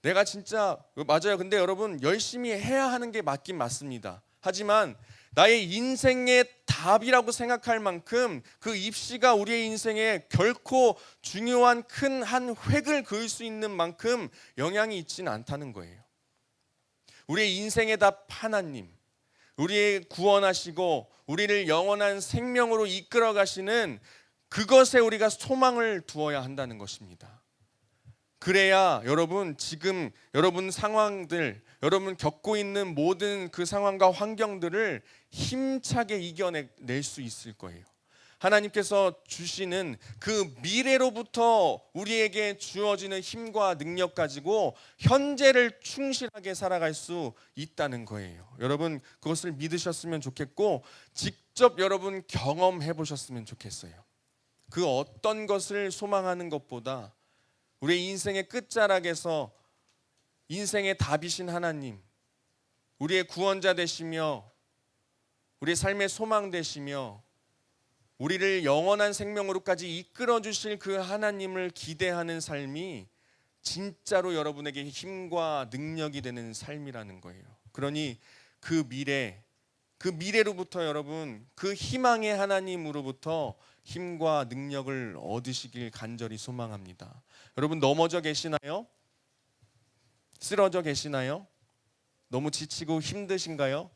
내가 진짜 맞아요. 근데 여러분 열심히 해야 하는 게 맞긴 맞습니다. 하지만 나의 인생의 답이라고 생각할 만큼 그 입시가 우리의 인생에 결코 중요한 큰 한 획을 그을 수 있는 만큼 영향이 있지는 않다는 거예요. 우리의 인생의 답 하나님, 우리의 구원하시고 우리를 영원한 생명으로 이끌어 가시는 그것에 우리가 소망을 두어야 한다는 것입니다. 그래야 여러분 지금 여러분 상황들, 여러분 겪고 있는 모든 그 상황과 환경들을 힘차게 이겨낼 수 있을 거예요. 하나님께서 주시는 그 미래로부터 우리에게 주어지는 힘과 능력 가지고 현재를 충실하게 살아갈 수 있다는 거예요. 여러분 그것을 믿으셨으면 좋겠고 직접 여러분 경험해 보셨으면 좋겠어요. 그 어떤 것을 소망하는 것보다 우리의 인생의 끝자락에서 인생의 답이신 하나님, 우리의 구원자 되시며 우리의 삶의 소망 되시며 우리를 영원한 생명으로까지 이끌어 주실 그 하나님을 기대하는 삶이 진짜로 여러분에게 힘과 능력이 되는 삶이라는 거예요. 그러니 그 미래로부터 여러분 그 희망의 하나님으로부터 힘과 능력을 얻으시길 간절히 소망합니다. 여러분 넘어져 계시나요? 쓰러져 계시나요? 너무 지치고 힘드신가요?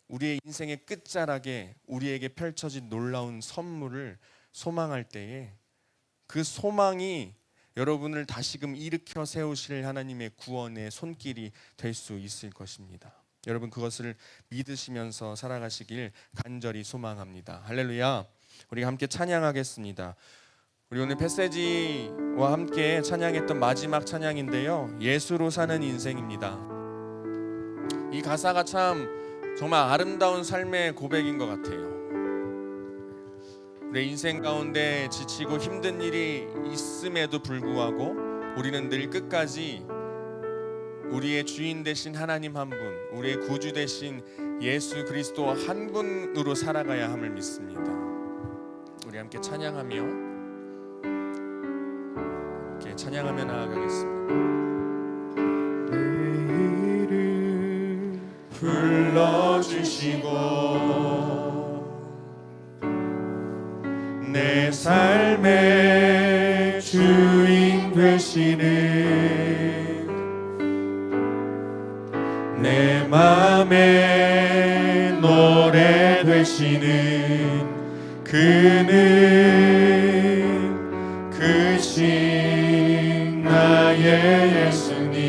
우리의 인생의 끝자락에 우리에게 펼쳐진 놀라운 선물을 소망할 때에 그 소망이 여러분을 다시금 일으켜 세우실 하나님의 구원의 손길이 될 수 있을 것입니다. 여러분 그것을 믿으시면서 살아가시길 간절히 소망합니다. 할렐루야. 우리 함께 찬양하겠습니다. 우리 오늘 패세지와 함께 찬양했던 마지막 찬양인데요, 예수로 사는 인생입니다. 이 가사가 참 정말 아름다운 삶의 고백인 것 같아요. 우리 인생 가운데 지치고 힘든 일이 있음에도 불구하고 우리는 늘 끝까지 우리의 주인 되신 하나님 한 분, 우리의 구주 되신 예수 그리스도 한 분으로 살아가야 함을 믿습니다. 우리 함께 찬양하며 나아가겠습니다. 내 이름 불러주시고 내 삶의 주인 되시는 내 맘의 노래 되시는 그는 크신 나의 예수님,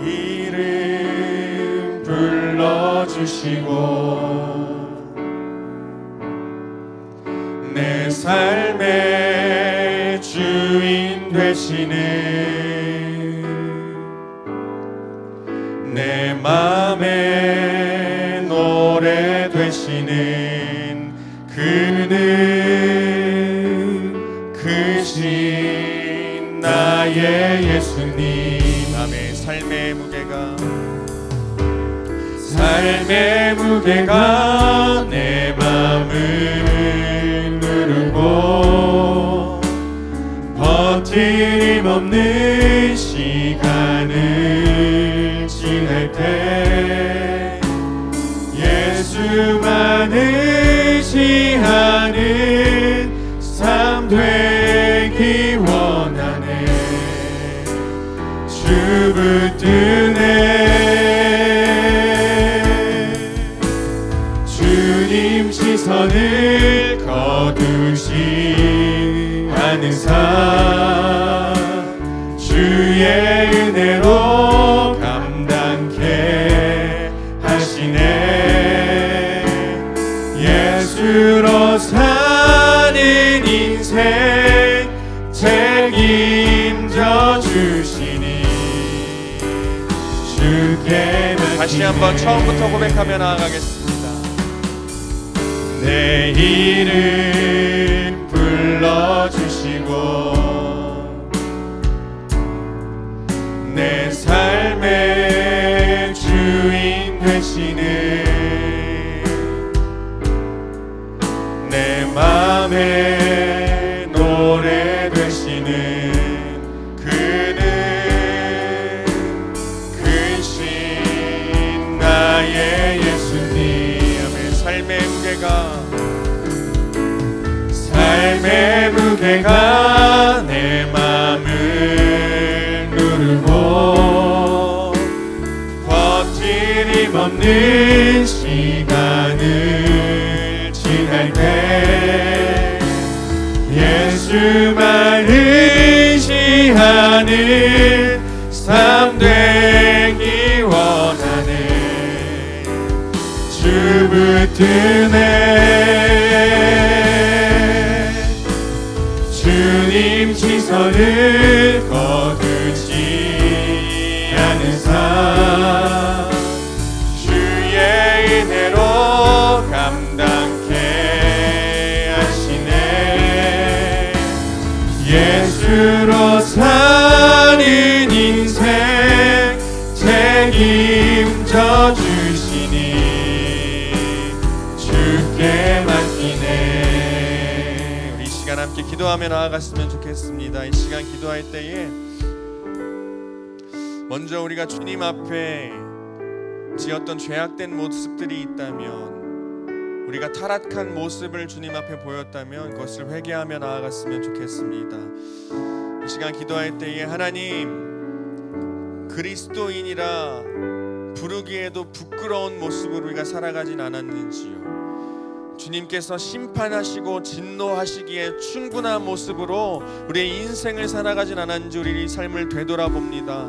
이름 불러주시고 내 삶의 주인 되시는 내 맘의 노래 되시는 그는 크신 나의 예수님. 남의 삶의 무게가 내 맘을 누르고 버팀 없는 시간을 지날 때 예수만 의지하는 삶 되기 원하네. 주 붙드네. 주님 시선을 거두시 않은 삶 주의 은혜로 감당케 하시네. 예수로 사는 인생 책임져 주시니 주께만. 다시 한번 처음부터 고백하며 나아가겠습니다. 내 이름 불러주시고 내 삶의 주인 되시는 내 맘의 노래 되시는 그는 크신 나의 예수님. 아멘. 삶의 무게가 내 맘을 누르고 버티림 없는 시간을 지날 때 예수만 의지하는 삶 되기 원하네. 주 붙드네. 주님 시선을 거두지 않은 삶 주의 은혜로 감당케 하시네. 예수로 사는 인생 책임져 주시니 주께 맡기네. 우리 이 시간 함께 기도하며 나아갔으면 좋겠습니다. 이 시간 기도할 때에 먼저 우리가 주님 앞에 지었던 죄악된 모습들이 있다면, 우리가 타락한 모습을 주님 앞에 보였다면 그것을 회개하며 나아갔으면 좋겠습니다. 이 시간 기도할 때에 하나님, 그리스도인이라 부르기에도 부끄러운 모습으로 우리가 살아가진 않았는지요. 주님께서 심판하시고 진노하시기에 충분한 모습으로 우리의 인생을 살아가진 않았는지 우리 삶을 되돌아봅니다.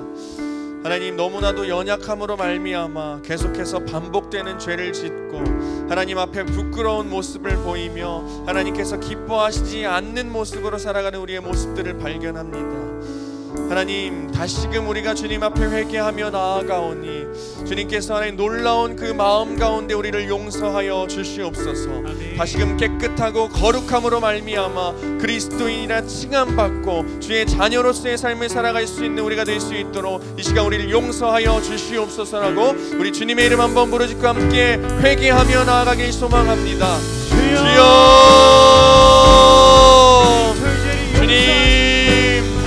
하나님, 너무나도 연약함으로 말미암아 계속해서 반복되는 죄를 짓고 하나님 앞에 부끄러운 모습을 보이며 하나님께서 기뻐하시지 않는 모습으로 살아가는 우리의 모습들을 발견합니다. 하나님, 다시금 우리가 주님 앞에 회개하며 나아가오니 주님께서 하나님 놀라운 그 마음 가운데 우리를 용서하여 주시옵소서. 다시금 깨끗하고 거룩함으로 말미암아 그리스도인이라 칭함받고 주의 자녀로서의 삶을 살아갈 수 있는 우리가 될 수 있도록 이 시간 우리를 용서하여 주시옵소서라고 우리 주님의 이름 한번 부르짖고 함께 회개하며 나아가길 소망합니다. 주여, 주님,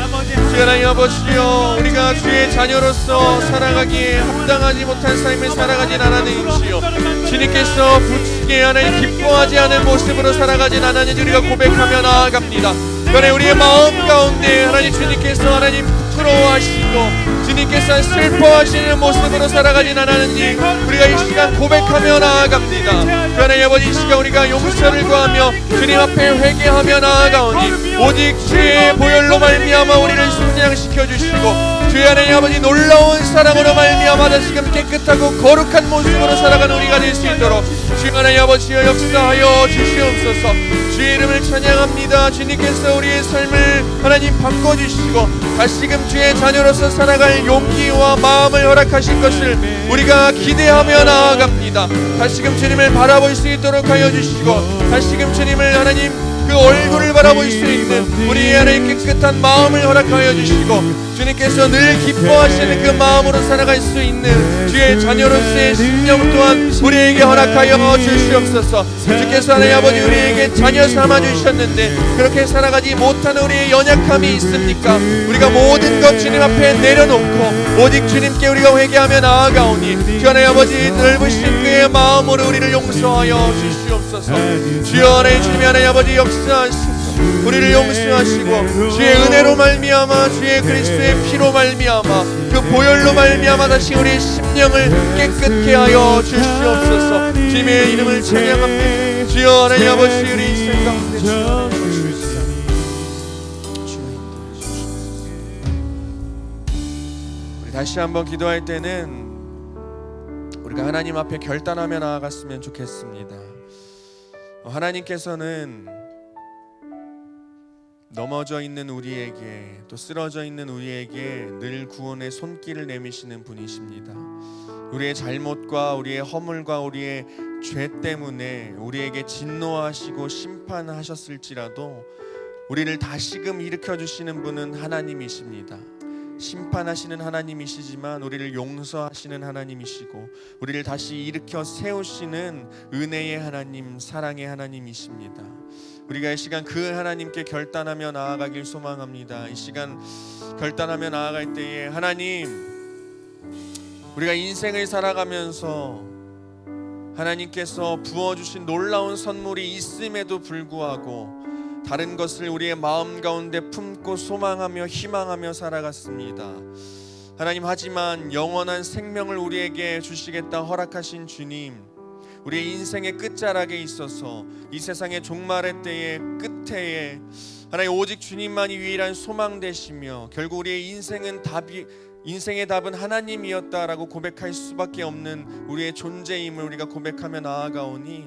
하나님 아버지여, 우리가 주의 자녀로서 살아가기에 합당하지 못한 삶을 살아가진 않았는지요. 주님께서 부치게 하나님 기뻐하지 않은 모습으로 살아가진 않았는지 우리가 고백하며 나아갑니다. 그러나 우리의 마음 가운데 하나님 주님께서 하나님 부끄러워하시고 주님께서 슬퍼하시는 모습으로 살아가진 않았는지 우리가 이 시간 고백하며 나아갑니다. 그러나 아버지, 이 시간 우리가 용서를 구하며 주님 앞에 회개하며 나아가오니 오직 주의 보혈로 말미암아 우리를 순장시켜 주시고 주의 하나님 아버지 놀라운 사랑으로 말미암아 다시금 깨끗하고 거룩한 모습으로 살아가는 우리가 될 수 있도록 주의 하나님 아버지여 역사하여 주시옵소서. 주의 이름을 찬양합니다. 주님께서 우리의 삶을 하나님 바꿔주시고 다시금 주의 자녀로서 살아갈 용기와 마음을 허락하실 것을 우리가 기대하며 나아갑니다. 다시금 주님을 바라볼 수 있도록 하여 주시고 다시금 주님을 하나님 그 얼굴을 바라볼 수 있는 우리의 하나님 깨끗한 마음을 허락하여 주시고 주님께서 늘 기뻐하시는 그 마음으로 살아갈 수 있는 주의 자녀로서의 심령 또한 우리에게 허락하여 주시옵소서. 주께서 하나님 아버지 우리에게 자녀 삼아 주셨는데 그렇게 살아가지 못하는 우리의 연약함이 있습니까? 우리가 모든 것 주님 앞에 내려놓고 오직 주님께 우리가 회개하며 나아가오니 주 하나님 아버지 넓으신 그의 마음으로 우리를 용서하여 주시옵소서. 주여 하나님, 주님의 하나님 아버지 역사하시고 우리를 용서하시고 주의 은혜로 말미암아 주의 그리스도의 피로 말미암아 그 보혈로 말미암아 다시 우리의 심령을 깨끗게 하여 주시옵소서. 주님의 이름을 찬양합니다. 주여 하나님 아버지 우리 인생 가운데 우리 다시 한번 기도할 때는 우리가 하나님 앞에 결단하며 나아갔으면 좋겠습니다. 하나님께서는 넘어져 있는 우리에게 또 쓰러져 있는 우리에게 늘 구원의 손길을 내미시는 분이십니다. 우리의 잘못과 우리의 허물과 우리의 죄 때문에 우리에게 진노하시고 심판하셨을지라도 우리를 다시금 일으켜 주시는 분은 하나님이십니다. 심판하시는 하나님이시지만 우리를 용서하시는 하나님이시고 우리를 다시 일으켜 세우시는 은혜의 하나님, 사랑의 하나님이십니다. 우리가 이 시간 그 하나님께 결단하며 나아가길 소망합니다. 이 시간 결단하며 나아갈 때에 하나님, 우리가 인생을 살아가면서 하나님께서 부어주신 놀라운 선물이 있음에도 불구하고 다른 것을 우리의 마음 가운데 품고 소망하며 희망하며 살아갔습니다. 하나님, 하지만 영원한 생명을 우리에게 주시겠다 허락하신 주님, 우리의 인생의 끝자락에 있어서 이 세상의 종말의 때의 끝에 하나님 오직 주님만이 유일한 소망 되시며 결국 우리의 인생의 답은 하나님이었다라고 고백할 수밖에 없는 우리의 존재임을 우리가 고백하며 나아가오니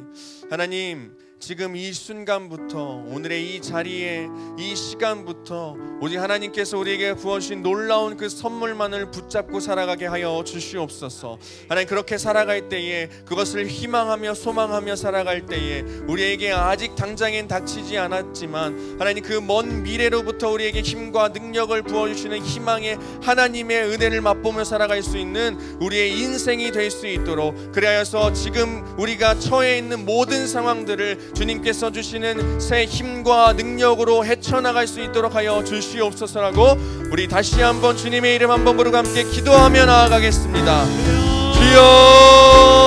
하나님, 지금 이 순간부터 오늘의 이 자리에 이 시간부터 오직 하나님께서 우리에게 부어주신 놀라운 그 선물만을 붙잡고 살아가게 하여 주시옵소서. 하나님, 그렇게 살아갈 때에 그것을 희망하며 소망하며 살아갈 때에 우리에게 아직 당장엔 닥치지 않았지만 하나님 그 먼 미래로부터 우리에게 힘과 능력을 부어주시는 희망의 하나님의 은혜를 맛보며 살아갈 수 있는 우리의 인생이 될 수 있도록, 그리하여서 지금 우리가 처해 있는 모든 상황들을 주님께서 주시는 새 힘과 능력으로 헤쳐나갈 수 있도록 하여 주시옵소서라고 우리 다시 한번 주님의 이름 한번 부르고 함께 기도하며 나아가겠습니다.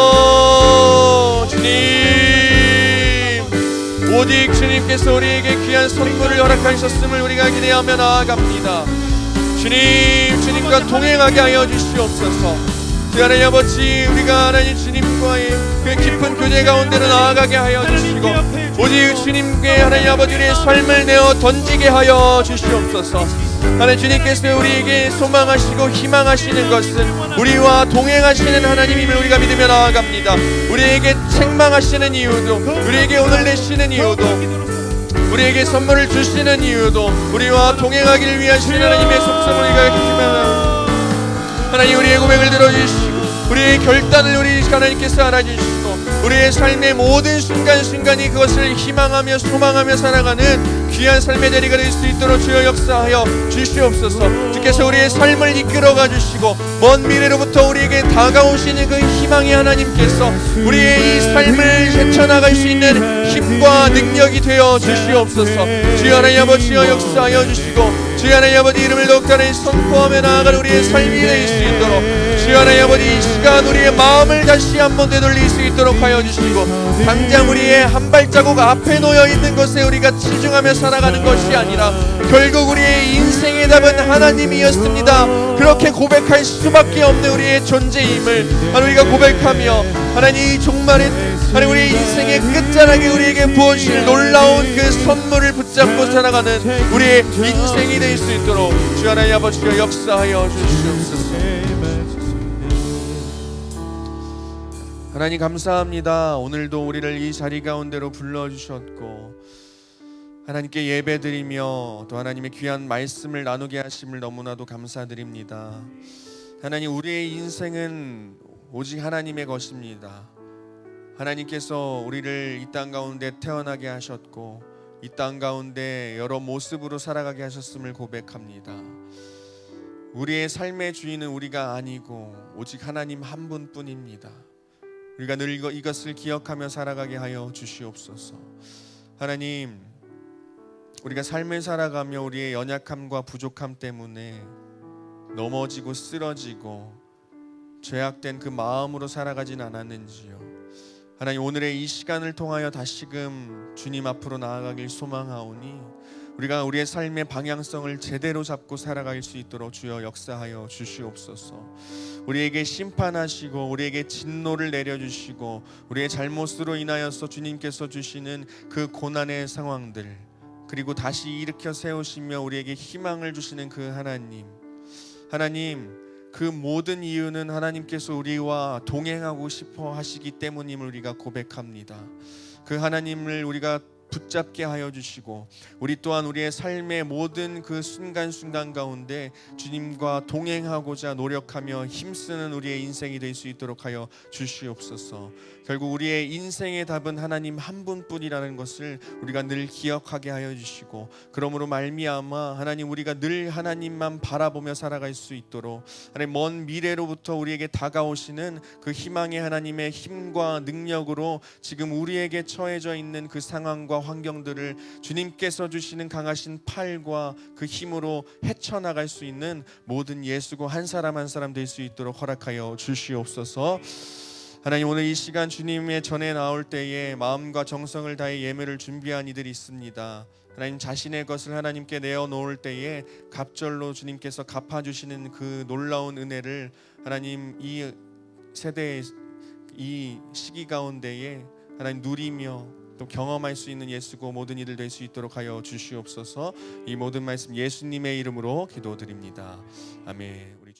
주여, 주님, 오직 주님께서 우리에게 귀한 선물을 허락하셨음을 우리가 기대하며 나아갑니다. 주님과 동행하게 하여 주시옵소서. 하나님 아버지, 우리가 하나님 주님과의 그 깊은 교제 가운데로 나아가게 하여 주시고 오직 주님께 하나님 아버지 우리의 삶을 내어 던지게 하여 주시옵소서. 하나님, 주님께서 우리에게 소망하시고 희망하시는 것은 우리와 동행하시는 하나님임을 우리가 믿으며 나아갑니다. 우리에게 책망하시는 이유도, 우리에게 오늘 내시는 이유도, 우리에게 선물을 주시는 이유도 우리와 동행하기를 위하신 하나님의 속성을 우리가 기대하며 하나님, 우리의 고백을 들어주시고 우리의 결단을 우리 하나님께서 알아주시고 우리의 삶의 모든 순간순간이 그것을 희망하며 소망하며 살아가는 귀한 삶의 자리가 될 수 있도록 주여 역사하여 주시옵소서. 주께서 우리의 삶을 이끌어가 주시고 먼 미래로부터 우리에게 다가오시는 그 희망의 하나님께서 우리의 이 삶을 헤쳐나갈 수 있는 힘과 능력이 되어 주시옵소서. 주여 하나님 아버지여 역사하여 주시고 주여 하나님 아버지 이름을 더욱더 선포하며 나아갈 우리의 삶이 될 수 있도록 주여 하나님 아버지 이 시간 우리의 마음을 다시 한번 되돌릴 수 있도록 하여 주시고 당장 우리의 한 발자국 앞에 놓여 있는 것에 우리가 치중하며 살아가는 것이 아니라 결국 우리의 인생의 답은 하나님이었습니다. 그렇게 고백할 수밖에 없는 우리의 존재임을 우리가 고백하며 하나님 이 종말의 하나님 우리의 인생의 끝자락에 우리에게 부어주실 놀라운 그 선물을 붙잡고 살아가는 우리의 인생이 될 수 있도록 주 하나님 아버지가 역사하여 주시옵소서. 하나님 감사합니다. 오늘도 우리를 이 자리 가운데로 불러주셨고 하나님께 예배드리며 또 하나님의 귀한 말씀을 나누게 하심을 너무나도 감사드립니다. 하나님, 우리의 인생은 오직 하나님의 것입니다. 하나님께서 우리를 이 땅 가운데 태어나게 하셨고 이 땅 가운데 여러 모습으로 살아가게 하셨음을 고백합니다. 우리의 삶의 주인은 우리가 아니고 오직 하나님 한 분뿐입니다. 우리가 늘 이것을 기억하며 살아가게 하여 주시옵소서. 하나님, 우리가 삶을 살아가며 우리의 연약함과 부족함 때문에 넘어지고 쓰러지고 죄악된 그 마음으로 살아가진 않았는지요. 하나님, 오늘의 이 시간을 통하여 다시금 주님 앞으로 나아가길 소망하오니 우리가 우리의 삶의 방향성을 제대로 잡고 살아갈 수 있도록 주여 역사하여 주시옵소서. 우리에게 심판하시고 우리에게 진노를 내려주시고 우리의 잘못으로 인하여서 주님께서 주시는 그 고난의 상황들, 그리고 다시 일으켜 세우시며 우리에게 희망을 주시는 그 하나님, 그 모든 이유는 하나님께서 우리와 동행하고 싶어 하시기 때문임을 우리가 고백합니다. 그 하나님을 우리가 붙잡게 하여 주시고 우리 또한 우리의 삶의 모든 그 순간순간 가운데 주님과 동행하고자 노력하며 힘쓰는 우리의 인생이 될 수 있도록 하여 주시옵소서. 결국 우리의 인생의 답은 하나님 한 분뿐이라는 것을 우리가 늘 기억하게 하여 주시고, 그러므로 말미암아 하나님 우리가 늘 하나님만 바라보며 살아갈 수 있도록 하나님 먼 미래로부터 우리에게 다가오시는 그 희망의 하나님의 힘과 능력으로 지금 우리에게 처해져 있는 그 상황과 환경들을 주님께서 주시는 강하신 팔과 그 힘으로 헤쳐나갈 수 있는 모든 예수고 한 사람 한 사람 될 수 있도록 허락하여 주시옵소서. 하나님, 오늘 이 시간 주님의 전에 나올 때에 마음과 정성을 다해 예배를 준비한 이들이 있습니다. 하나님, 자신의 것을 하나님께 내어놓을 때에 갑절로 주님께서 갚아주시는 그 놀라운 은혜를 하나님 이 세대의 이 시기 가운데에 하나님 누리며 또 경험할 수 있는 예수고 모든 이들 될 수 있도록 하여 주시옵소서. 이 모든 말씀 예수님의 이름으로 기도드립니다. 아멘. 우리